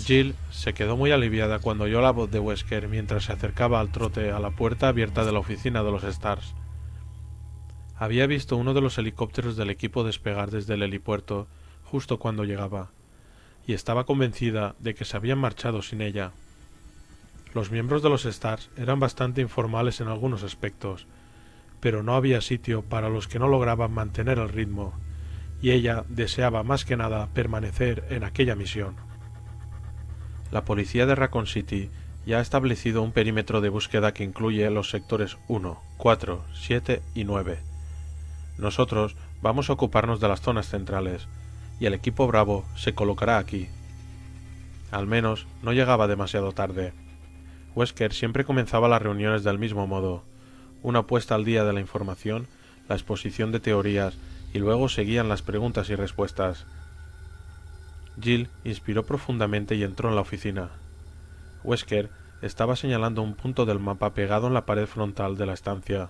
Jill se quedó muy aliviada cuando oyó la voz de Wesker mientras se acercaba al trote a la puerta abierta de la oficina de los Stars. Había visto uno de los helicópteros del equipo despegar desde el helipuerto justo cuando llegaba, y estaba convencida de que se habían marchado sin ella. Los miembros de los Stars eran bastante informales en algunos aspectos, pero no había sitio para los que no lograban mantener el ritmo, y ella deseaba más que nada permanecer en aquella misión. La policía de Raccoon City ya ha establecido un perímetro de búsqueda que incluye los sectores 1, 4, 7 y 9. Nosotros vamos a ocuparnos de las zonas centrales, y el equipo Bravo se colocará aquí. Al menos no llegaba demasiado tarde. Wesker siempre comenzaba las reuniones del mismo modo: una puesta al día de la información, la exposición de teorías, y luego seguían las preguntas y respuestas. Jill inspiró profundamente y entró en la oficina. Wesker estaba señalando un punto del mapa pegado en la pared frontal de la estancia,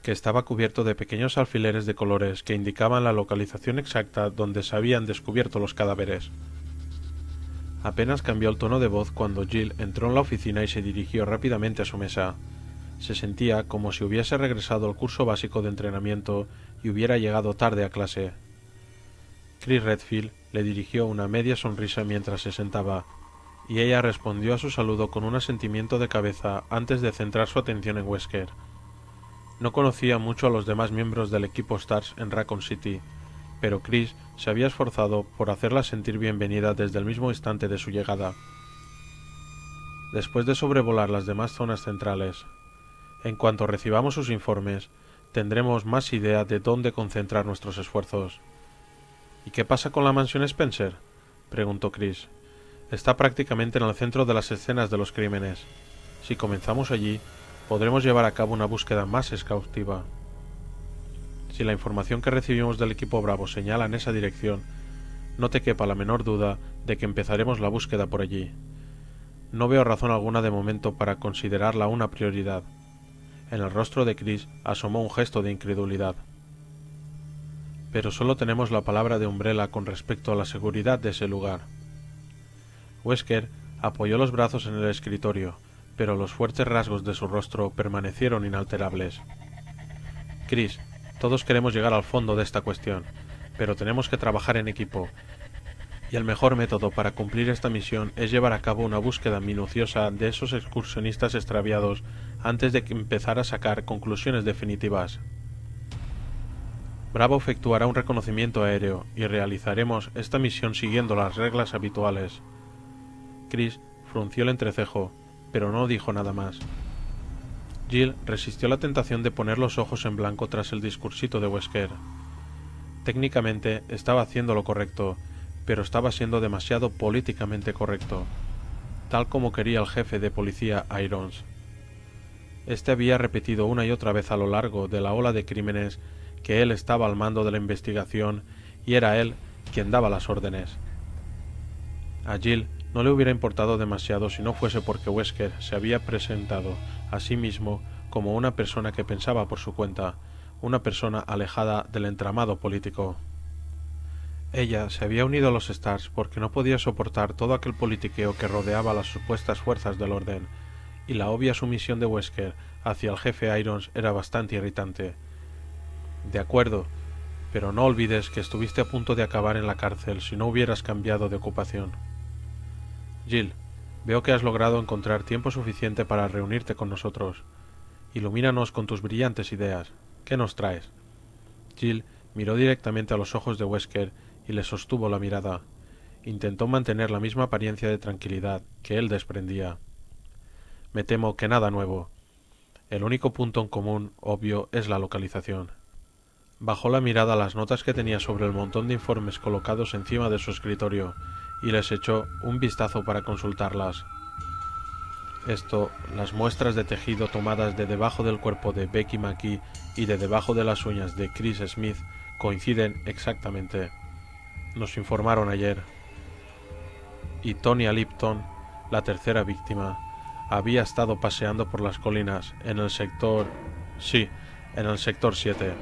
que estaba cubierto de pequeños alfileres de colores que indicaban la localización exacta donde se habían descubierto los cadáveres. Apenas cambió el tono de voz cuando Jill entró en la oficina y se dirigió rápidamente a su mesa. Se sentía como si hubiese regresado al curso básico de entrenamiento y hubiera llegado tarde a clase. Chris Redfield le dirigió una media sonrisa mientras se sentaba, y ella respondió a su saludo con un asentimiento de cabeza antes de centrar su atención en Wesker. No conocía mucho a los demás miembros del equipo Stars en Raccoon City, pero Chris se había esforzado por hacerla sentir bienvenida desde el mismo instante de su llegada. Después de sobrevolar las demás zonas centrales, en cuanto recibamos sus informes, tendremos más idea de dónde concentrar nuestros esfuerzos. ¿Y qué pasa con la mansión Spencer?, preguntó Chris. Está prácticamente en el centro de las escenas de los crímenes. Si comenzamos allí, podremos llevar a cabo una búsqueda más exhaustiva. Si la información que recibimos del equipo Bravo señala en esa dirección, no te quepa la menor duda de que empezaremos la búsqueda por allí. No veo razón alguna de momento para considerarla una prioridad. En el rostro de Chris asomó un gesto de incredulidad. Pero solo tenemos la palabra de Umbrella con respecto a la seguridad de ese lugar. Wesker apoyó los brazos en el escritorio, pero los fuertes rasgos de su rostro permanecieron inalterables. Chris, todos queremos llegar al fondo de esta cuestión, pero tenemos que trabajar en equipo, y el mejor método para cumplir esta misión es llevar a cabo una búsqueda minuciosa de esos excursionistas extraviados antes de empezar a sacar conclusiones definitivas. Bravo efectuará un reconocimiento aéreo y realizaremos esta misión siguiendo las reglas habituales. Chris frunció el entrecejo, pero no dijo nada más. Jill resistió la tentación de poner los ojos en blanco tras el discursito de Wesker. Técnicamente estaba haciendo lo correcto, pero estaba siendo demasiado políticamente correcto, tal como quería el jefe de policía Irons. Este había repetido una y otra vez a lo largo de la ola de crímenes que él estaba al mando de la investigación y era él quien daba las órdenes. A Jill no le hubiera importado demasiado si no fuese porque Wesker se había presentado a sí mismo como una persona que pensaba por su cuenta, una persona alejada del entramado político. Ella se había unido a los Stars porque no podía soportar todo aquel politiqueo que rodeaba las supuestas fuerzas del orden, y la obvia sumisión de Wesker hacia el jefe Irons era bastante irritante. De acuerdo, pero no olvides que estuviste a punto de acabar en la cárcel si no hubieras cambiado de ocupación. Jill, veo que has logrado encontrar tiempo suficiente para reunirte con nosotros. Ilumínanos con tus brillantes ideas. ¿Qué nos traes? Jill miró directamente a los ojos de Wesker y le sostuvo la mirada. Intentó mantener la misma apariencia de tranquilidad que él desprendía. Me temo que nada nuevo. El único punto en común, obvio, es la localización. Bajó la mirada a las notas que tenía sobre el montón de informes colocados encima de su escritorio y les echó un vistazo para consultarlas. Las muestras de tejido tomadas de debajo del cuerpo de Becky McKee y de debajo de las uñas de Chris Smith coinciden exactamente. Nos informaron ayer. Y Tonya Lipton, la tercera víctima, había estado paseando por las colinas en el sector... Sí, en el sector 7.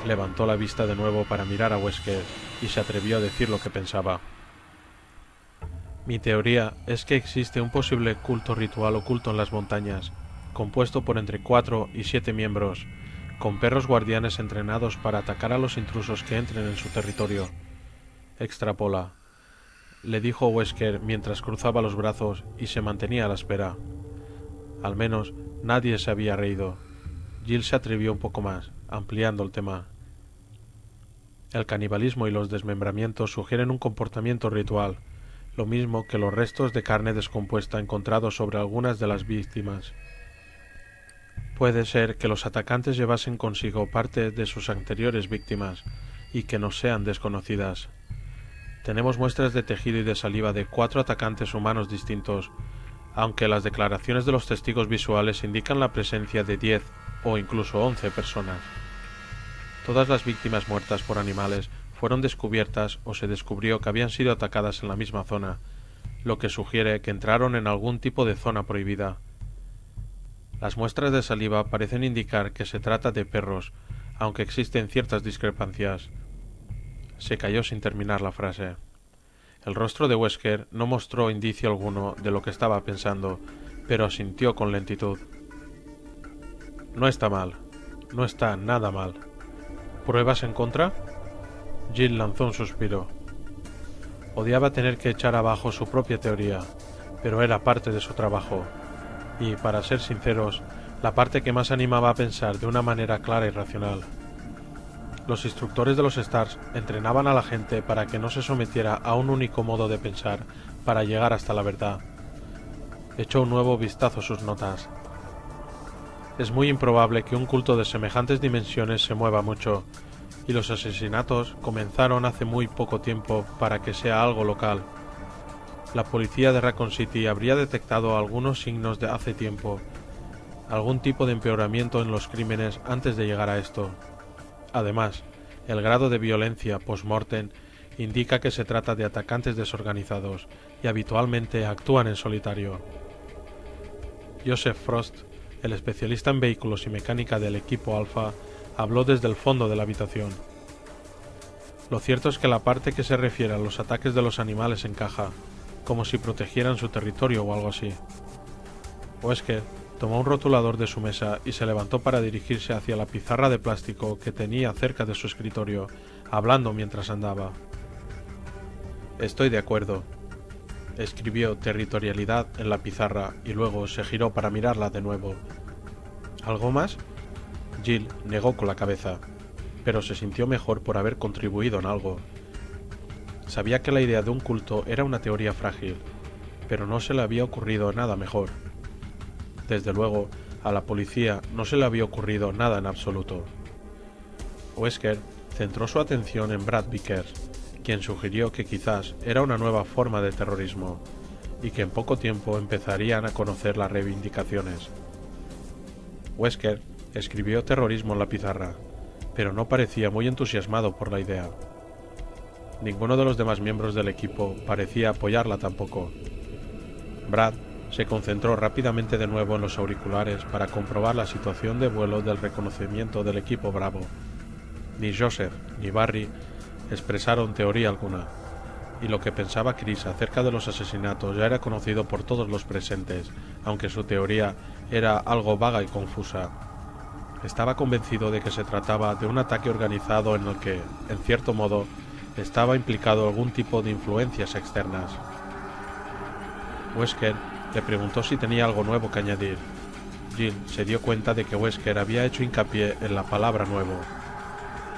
Levantó la vista de nuevo para mirar a Wesker y se atrevió a decir lo que pensaba. Mi teoría es que existe un posible culto ritual oculto en las montañas, compuesto por entre 4 y 7 miembros, con perros guardianes entrenados para atacar a los intrusos que entren en su territorio. Extrapola, le dijo Wesker mientras cruzaba los brazos y se mantenía a la espera. Al menos nadie se había reído. Jill se atrevió un poco más, ampliando el tema. El canibalismo y los desmembramientos sugieren un comportamiento ritual, lo mismo que los restos de carne descompuesta encontrados sobre algunas de las víctimas. Puede ser que los atacantes llevasen consigo parte de sus anteriores víctimas y que nos sean desconocidas. Tenemos muestras de tejido y de saliva de 4 atacantes humanos distintos, aunque las declaraciones de los testigos visuales indican la presencia de 10 o incluso 11 personas. Todas las víctimas muertas por animales fueron descubiertas o se descubrió que habían sido atacadas en la misma zona, lo que sugiere que entraron en algún tipo de zona prohibida. Las muestras de saliva parecen indicar que se trata de perros, aunque existen ciertas discrepancias. Se calló sin terminar la frase. El rostro de Wesker no mostró indicio alguno de lo que estaba pensando, pero asintió con lentitud. No está mal. No está nada mal. ¿Pruebas en contra? Jill lanzó un suspiro. Odiaba tener que echar abajo su propia teoría, pero era parte de su trabajo. Y, para ser sinceros, la parte que más animaba a pensar de una manera clara y racional. Los instructores de los Stars entrenaban a la gente para que no se sometiera a un único modo de pensar para llegar hasta la verdad. Echó un nuevo vistazo a sus notas. Es muy improbable que un culto de semejantes dimensiones se mueva mucho, y los asesinatos comenzaron hace muy poco tiempo para que sea algo local. La policía de Raccoon City habría detectado algunos signos de hace tiempo, algún tipo de empeoramiento en los crímenes antes de llegar a esto. Además, el grado de violencia post-mortem indica que se trata de atacantes desorganizados y habitualmente actúan en solitario. Joseph Frost, el especialista en vehículos y mecánica del equipo Alpha, habló desde el fondo de la habitación. Lo cierto es que la parte que se refiere a los ataques de los animales encaja, como si protegieran su territorio o algo así. Wesker tomó un rotulador de su mesa y se levantó para dirigirse hacia la pizarra de plástico que tenía cerca de su escritorio, hablando mientras andaba. Estoy de acuerdo. Escribió territorialidad en la pizarra y luego se giró para mirarla de nuevo. ¿Algo más? Jill negó con la cabeza, pero se sintió mejor por haber contribuido en algo. Sabía que la idea de un culto era una teoría frágil, pero no se le había ocurrido nada mejor. Desde luego, a la policía no se le había ocurrido nada en absoluto. Wesker centró su atención en Brad Vickers, quien sugirió que quizás era una nueva forma de terrorismo, y que en poco tiempo empezarían a conocer las reivindicaciones. Wesker escribió terrorismo en la pizarra, pero no parecía muy entusiasmado por la idea. Ninguno de los demás miembros del equipo parecía apoyarla tampoco. Brad se concentró rápidamente de nuevo en los auriculares para comprobar la situación de vuelo del reconocimiento del equipo Bravo. Ni Joseph ni Barry expresaron teoría alguna, y lo que pensaba Chris acerca de los asesinatos ya era conocido por todos los presentes, aunque su teoría era algo vaga y confusa. Estaba convencido de que se trataba de un ataque organizado en el que, en cierto modo, estaba implicado algún tipo de influencias externas. Wesker le preguntó si tenía algo nuevo que añadir. Jill se dio cuenta de que Wesker había hecho hincapié en la palabra nuevo,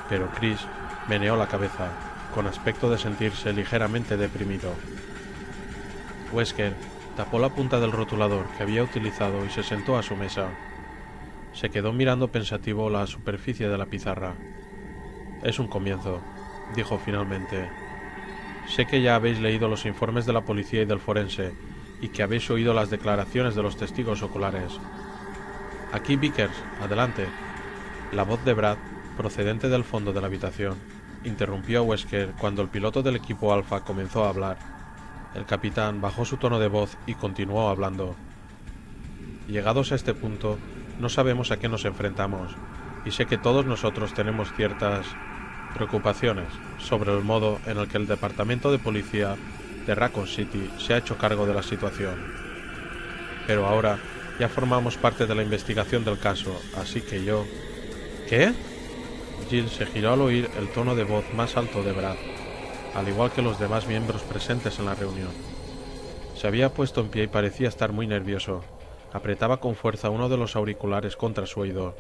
pero Chris meneó la cabeza, con aspecto de sentirse ligeramente deprimido. Wesker tapó la punta del rotulador que había utilizado y se sentó a su mesa. Se quedó mirando pensativo la superficie de la pizarra. Es un comienzo, dijo finalmente. Sé que ya habéis leído los informes de la policía y del forense, y que habéis oído las declaraciones de los testigos oculares. Aquí Vickers, adelante. La voz de Brad, procedente del fondo de la habitación, interrumpió a Wesker cuando el piloto del equipo Alpha comenzó a hablar. El capitán bajó su tono de voz y continuó hablando. Llegados a este punto, no sabemos a qué nos enfrentamos, y sé que todos nosotros tenemos ciertas preocupaciones sobre el modo en el que el departamento de policía de Raccoon City se ha hecho cargo de la situación. Pero ahora ya formamos parte de la investigación del caso, así que yo... ¿Qué? Jill se giró al oír el tono de voz más alto de Brad, al igual que los demás miembros presentes en la reunión. Se había puesto en pie y parecía estar muy nervioso. Apretaba con fuerza uno de los auriculares contra su oído.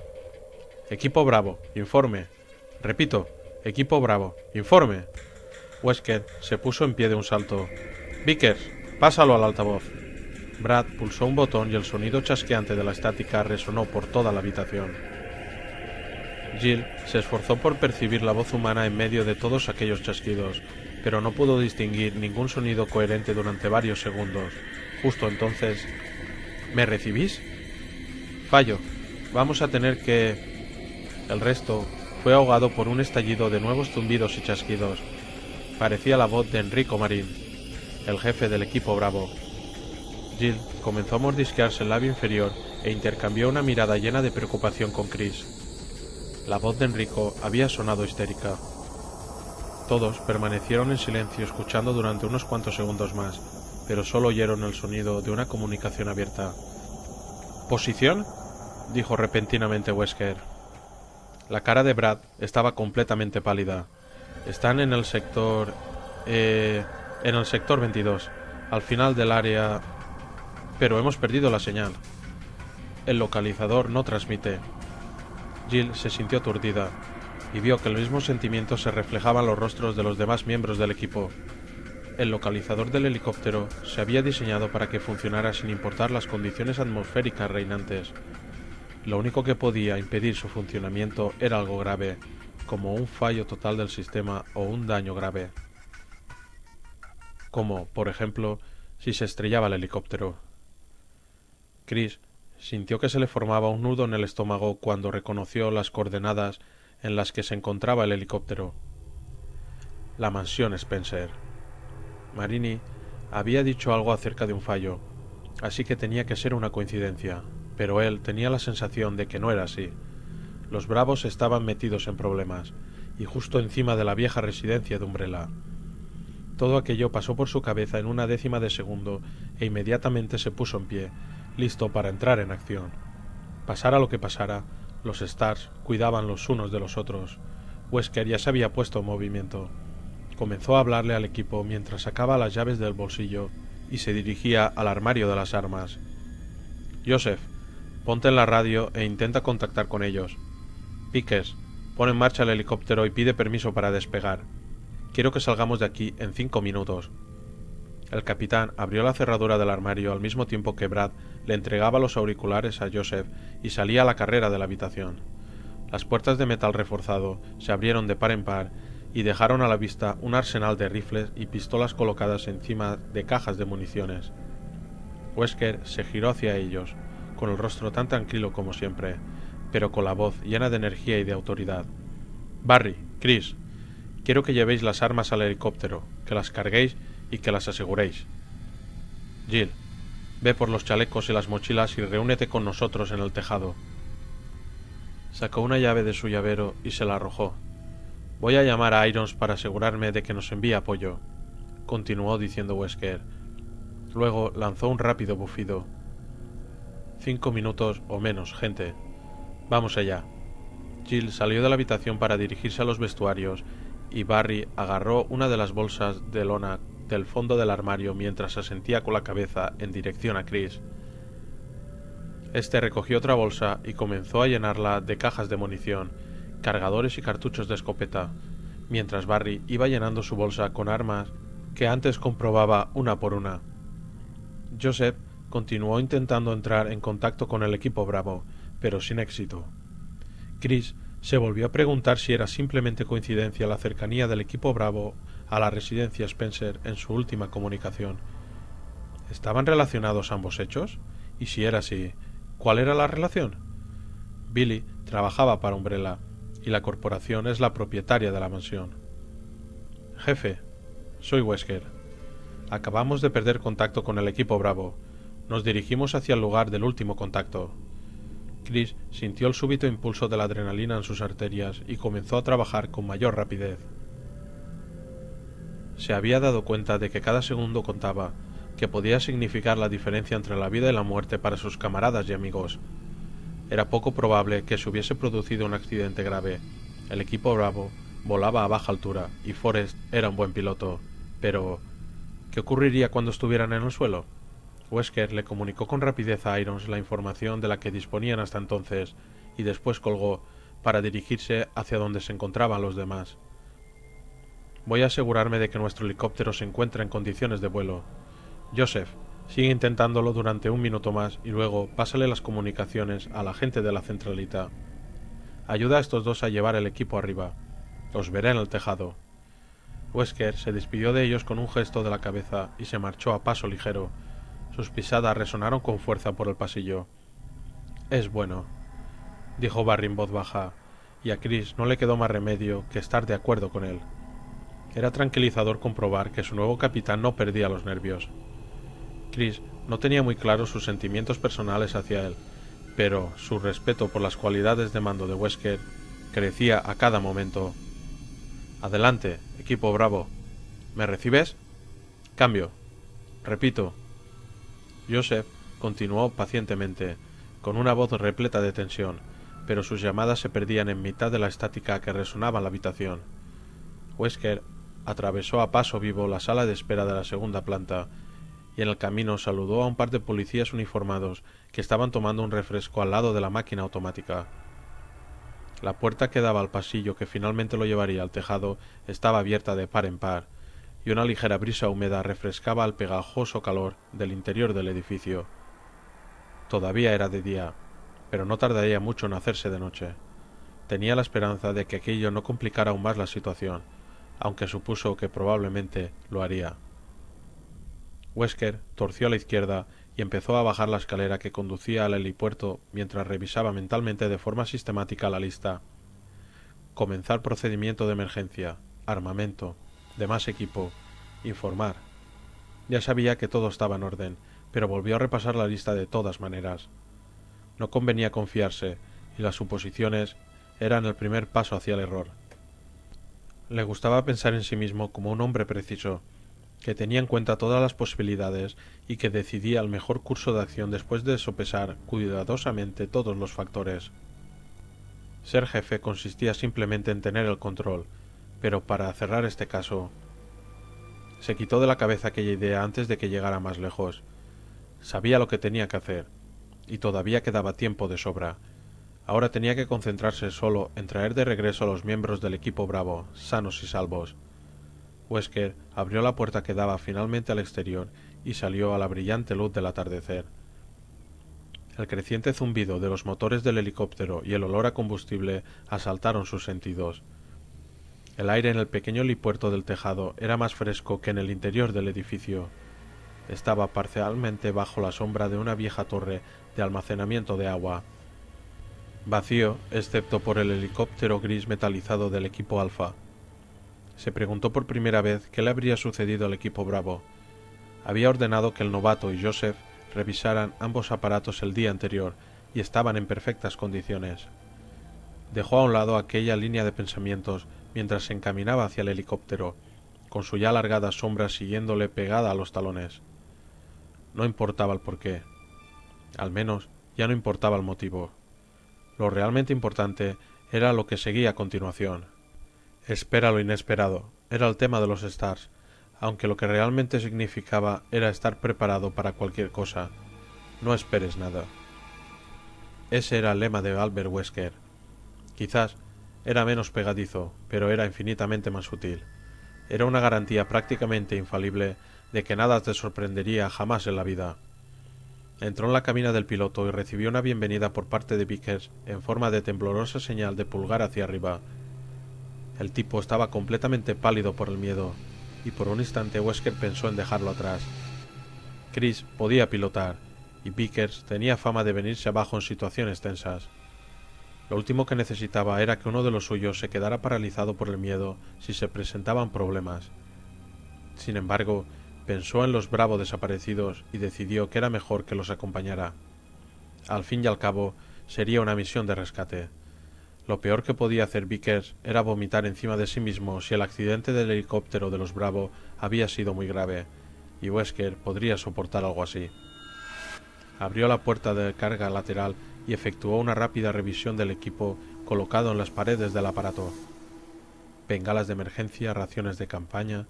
Equipo Bravo, informe. Repito, Equipo Bravo, informe. Wesker se puso en pie de un salto. Vickers, pásalo al altavoz. Brad pulsó un botón y el sonido chasqueante de la estática resonó por toda la habitación. Jill se esforzó por percibir la voz humana en medio de todos aquellos chasquidos, pero no pudo distinguir ningún sonido coherente durante varios segundos. Justo entonces... ¿Me recibís? Fallo. Vamos a tener que... El resto fue ahogado por un estallido de nuevos zumbidos y chasquidos. Parecía la voz de Enrico Marín, el jefe del equipo Bravo. Jill comenzó a mordisquearse el labio inferior e intercambió una mirada llena de preocupación con Chris. La voz de Enrico había sonado histérica. Todos permanecieron en silencio escuchando durante unos cuantos segundos más, pero solo oyeron el sonido de una comunicación abierta. ¿Posición?, dijo repentinamente Wesker. La cara de Brad estaba completamente pálida. Están en el sector... en el sector 22, al final del área... Pero hemos perdido la señal. El localizador no transmite. Jill se sintió aturdida y vio que el mismo sentimiento se reflejaba en los rostros de los demás miembros del equipo. El localizador del helicóptero se había diseñado para que funcionara sin importar las condiciones atmosféricas reinantes. Lo único que podía impedir su funcionamiento era algo grave, como un fallo total del sistema o un daño grave. Como, por ejemplo, si se estrellaba el helicóptero. Chris sintió que se le formaba un nudo en el estómago cuando reconoció las coordenadas en las que se encontraba el helicóptero. La mansión Spencer. Marini había dicho algo acerca de un fallo, así que tenía que ser una coincidencia, pero él tenía la sensación de que no era así. Los Bravos estaban metidos en problemas, y justo encima de la vieja residencia de Umbrella. Todo aquello pasó por su cabeza en una décima de segundo e inmediatamente se puso en pie, listo para entrar en acción. Pasara lo que pasara, los Stars cuidaban los unos de los otros. Wesker ya se había puesto en movimiento. Comenzó a hablarle al equipo mientras sacaba las llaves del bolsillo y se dirigía al armario de las armas. Joseph, ponte en la radio e intenta contactar con ellos. Vickers, pon en marcha el helicóptero y pide permiso para despegar. Quiero que salgamos de aquí en 5 minutos. El capitán abrió la cerradura del armario al mismo tiempo que Brad le entregaba los auriculares a Joseph y salía a la carrera de la habitación. Las puertas de metal reforzado se abrieron de par en par y dejaron a la vista un arsenal de rifles y pistolas colocadas encima de cajas de municiones. Wesker se giró hacia ellos, con el rostro tan tranquilo como siempre, pero con la voz llena de energía y de autoridad. Barry, Chris, quiero que llevéis las armas al helicóptero, que las carguéis y que las aseguréis. Jill, ve por los chalecos y las mochilas y reúnete con nosotros en el tejado. Sacó una llave de su llavero y se la arrojó. Voy a llamar a Irons para asegurarme de que nos envíe apoyo, continuó diciendo Wesker. Luego lanzó un rápido bufido. 5 minutos o menos, gente. Vamos allá. Jill salió de la habitación para dirigirse a los vestuarios y Barry agarró una de las bolsas de lona del fondo del armario mientras asentía con la cabeza en dirección a Chris. Este recogió otra bolsa y comenzó a llenarla de cajas de munición, cargadores y cartuchos de escopeta, mientras Barry iba llenando su bolsa con armas que antes comprobaba una por una. Joseph continuó intentando entrar en contacto con el equipo Bravo, pero sin éxito. Chris se volvió a preguntar si era simplemente coincidencia la cercanía del equipo Bravo a la residencia Spencer en su última comunicación. ¿Estaban relacionados ambos hechos? Y si era así, ¿cuál era la relación? Billy trabajaba para Umbrella, y la corporación es la propietaria de la mansión. Jefe, soy Wesker. Acabamos de perder contacto con el equipo Bravo. Nos dirigimos hacia el lugar del último contacto. Chris sintió el súbito impulso de la adrenalina en sus arterias y comenzó a trabajar con mayor rapidez. Se había dado cuenta de que cada segundo contaba, que podía significar la diferencia entre la vida y la muerte para sus camaradas y amigos. Era poco probable que se hubiese producido un accidente grave. El equipo Bravo volaba a baja altura y Forrest era un buen piloto. Pero, ¿qué ocurriría cuando estuvieran en el suelo? Wesker le comunicó con rapidez a Irons la información de la que disponían hasta entonces y después colgó para dirigirse hacia donde se encontraban los demás. Voy a asegurarme de que nuestro helicóptero se encuentra en condiciones de vuelo. Joseph, sigue intentándolo durante un minuto más y luego pásale las comunicaciones a la gente de la centralita. Ayuda a estos dos a llevar el equipo arriba. Os veré en el tejado. Wesker se despidió de ellos con un gesto de la cabeza y se marchó a paso ligero. Sus pisadas resonaron con fuerza por el pasillo. Es bueno, dijo Barry en voz baja, y a Chris no le quedó más remedio que estar de acuerdo con él. Era tranquilizador comprobar que su nuevo capitán no perdía los nervios. Chris no tenía muy claros sus sentimientos personales hacia él, pero su respeto por las cualidades de mando de Wesker crecía a cada momento. Adelante, equipo Bravo. ¿Me recibes? Cambio. Repito. Joseph continuó pacientemente, con una voz repleta de tensión, pero sus llamadas se perdían en mitad de la estática que resonaba en la habitación. Wesker atravesó a paso vivo la sala de espera de la segunda planta y en el camino saludó a un par de policías uniformados que estaban tomando un refresco al lado de la máquina automática. La puerta que daba al pasillo que finalmente lo llevaría al tejado estaba abierta de par en par, y una ligera brisa húmeda refrescaba el pegajoso calor del interior del edificio. Todavía era de día, pero no tardaría mucho en hacerse de noche. Tenía la esperanza de que aquello no complicara aún más la situación, aunque supuso que probablemente lo haría. Wesker torció a la izquierda y empezó a bajar la escalera que conducía al helipuerto mientras revisaba mentalmente de forma sistemática la lista. Comenzar procedimiento de emergencia, armamento, demás equipo, informar. Ya sabía que todo estaba en orden, pero volvió a repasar la lista de todas maneras. No convenía confiarse, y las suposiciones eran el primer paso hacia el error. Le gustaba pensar en sí mismo como un hombre preciso, que tenía en cuenta todas las posibilidades y que decidía el mejor curso de acción después de sopesar cuidadosamente todos los factores. Ser jefe consistía simplemente en tener el control, pero para cerrar este caso, se quitó de la cabeza aquella idea antes de que llegara más lejos. Sabía lo que tenía que hacer, y todavía quedaba tiempo de sobra. Ahora tenía que concentrarse solo en traer de regreso a los miembros del equipo Bravo, sanos y salvos. Wesker abrió la puerta que daba finalmente al exterior y salió a la brillante luz del atardecer. El creciente zumbido de los motores del helicóptero y el olor a combustible asaltaron sus sentidos. El aire en el pequeño helipuerto del tejado era más fresco que en el interior del edificio. Estaba parcialmente bajo la sombra de una vieja torre de almacenamiento de agua. Vacío, excepto por el helicóptero gris metalizado del equipo Alfa. Se preguntó por primera vez qué le habría sucedido al equipo Bravo. Había ordenado que el novato y Joseph revisaran ambos aparatos el día anterior y estaban en perfectas condiciones. Dejó a un lado aquella línea de pensamientos mientras se encaminaba hacia el helicóptero, con su ya alargada sombra siguiéndole pegada a los talones. No importaba el porqué. Al menos ya no importaba el motivo. Lo realmente importante era lo que seguía a continuación. Espera lo inesperado, era el tema de los Stars, aunque lo que realmente significaba era estar preparado para cualquier cosa. No esperes nada. Ese era el lema de Albert Wesker. Quizás era menos pegadizo, pero era infinitamente más útil. Era una garantía prácticamente infalible de que nada te sorprendería jamás en la vida. Entró en la cabina del piloto y recibió una bienvenida por parte de Vickers en forma de temblorosa señal de pulgar hacia arriba. El tipo estaba completamente pálido por el miedo, y por un instante Wesker pensó en dejarlo atrás. Chris podía pilotar, y Vickers tenía fama de venirse abajo en situaciones tensas. Lo último que necesitaba era que uno de los suyos se quedara paralizado por el miedo si se presentaban problemas. Sin embargo, pensó en los Bravo desaparecidos y decidió que era mejor que los acompañara. Al fin y al cabo, sería una misión de rescate. Lo peor que podía hacer Vickers era vomitar encima de sí mismo si el accidente del helicóptero de los Bravo había sido muy grave, y Wesker podría soportar algo así. Abrió la puerta de carga lateral y efectuó una rápida revisión del equipo colocado en las paredes del aparato. Bengalas de emergencia, raciones de campaña.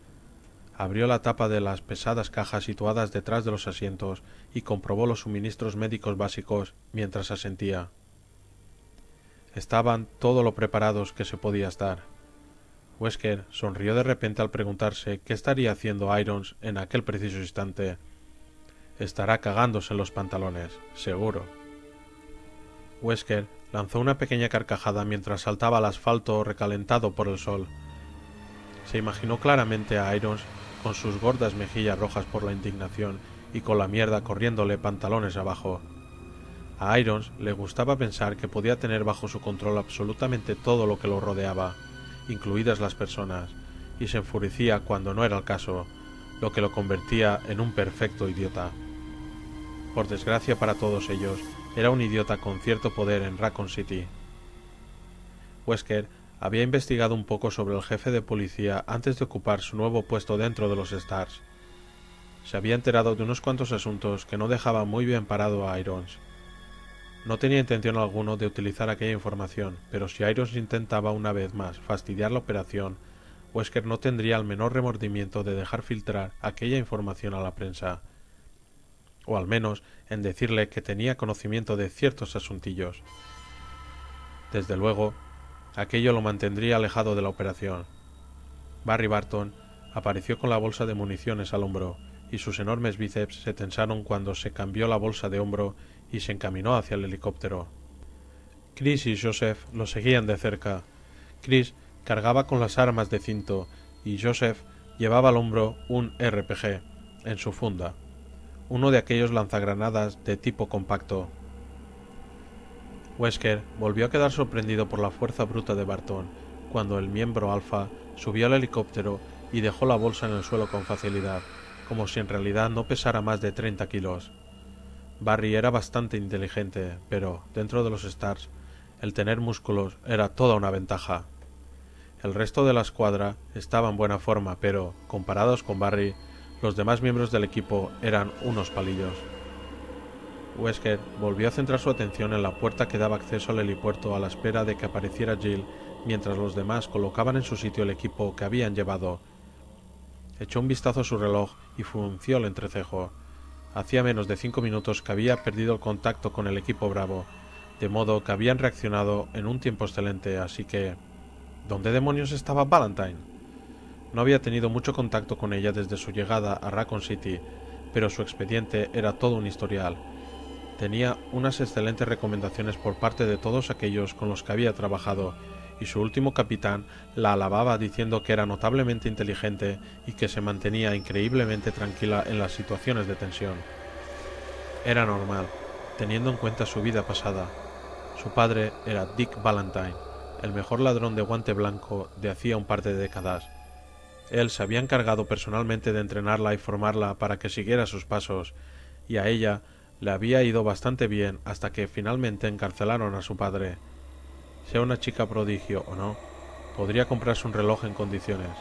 Abrió la tapa de las pesadas cajas situadas detrás de los asientos y comprobó los suministros médicos básicos mientras asentía. Estaban todo lo preparados que se podía estar. Wesker sonrió de repente al preguntarse qué estaría haciendo Irons en aquel preciso instante. Estará cagándose en los pantalones, seguro. Wesker lanzó una pequeña carcajada mientras saltaba al asfalto recalentado por el sol. Se imaginó claramente a Irons con sus gordas mejillas rojas por la indignación y con la mierda corriéndole pantalones abajo. A Irons le gustaba pensar que podía tener bajo su control absolutamente todo lo que lo rodeaba, incluidas las personas, y se enfurecía cuando no era el caso, lo que lo convertía en un perfecto idiota. Por desgracia para todos ellos, era un idiota con cierto poder en Raccoon City. Wesker había investigado un poco sobre el jefe de policía antes de ocupar su nuevo puesto dentro de los Stars. Se había enterado de unos cuantos asuntos que no dejaban muy bien parado a Irons. No tenía intención alguna de utilizar aquella información, pero si Irons intentaba una vez más fastidiar la operación, Wesker no tendría el menor remordimiento de dejar filtrar aquella información a la prensa, o al menos en decirle que tenía conocimiento de ciertos asuntillos. Desde luego, aquello lo mantendría alejado de la operación. Barry Barton apareció con la bolsa de municiones al hombro, y sus enormes bíceps se tensaron cuando se cambió la bolsa de hombro y se encaminó hacia el helicóptero. Chris y Joseph lo seguían de cerca. Chris cargaba con las armas de cinto y Joseph llevaba al hombro un RPG en su funda, uno de aquellos lanzagranadas de tipo compacto. Wesker volvió a quedar sorprendido por la fuerza bruta de Barton cuando el miembro alfa subió al helicóptero y dejó la bolsa en el suelo con facilidad, como si en realidad no pesara más de 30 kilos. Barry era bastante inteligente, pero, dentro de los Stars, el tener músculos era toda una ventaja. El resto de la escuadra estaba en buena forma, pero, comparados con Barry, los demás miembros del equipo eran unos palillos. Wesker volvió a centrar su atención en la puerta que daba acceso al helipuerto a la espera de que apareciera Jill, mientras los demás colocaban en su sitio el equipo que habían llevado. Echó un vistazo a su reloj y frunció el entrecejo. Hacía menos de 5 minutos que había perdido el contacto con el equipo Bravo, de modo que habían reaccionado en un tiempo excelente, así que... ¿dónde demonios estaba Valentine? No había tenido mucho contacto con ella desde su llegada a Raccoon City, pero su expediente era todo un historial. Tenía unas excelentes recomendaciones por parte de todos aquellos con los que había trabajado, y su último capitán la alababa diciendo que era notablemente inteligente y que se mantenía increíblemente tranquila en las situaciones de tensión. Era normal, teniendo en cuenta su vida pasada. Su padre era Dick Valentine, el mejor ladrón de guante blanco de hacía un par de décadas. Él se había encargado personalmente de entrenarla y formarla para que siguiera sus pasos, y a ella le había ido bastante bien hasta que finalmente encarcelaron a su padre. Sea una chica prodigio o no, podría comprarse un reloj en condiciones.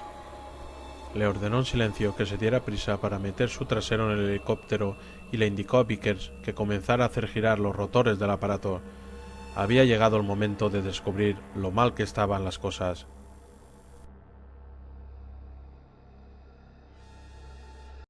Le ordenó en silencio que se diera prisa para meter su trasero en el helicóptero y le indicó a Vickers que comenzara a hacer girar los rotores del aparato. Había llegado el momento de descubrir lo mal que estaban las cosas.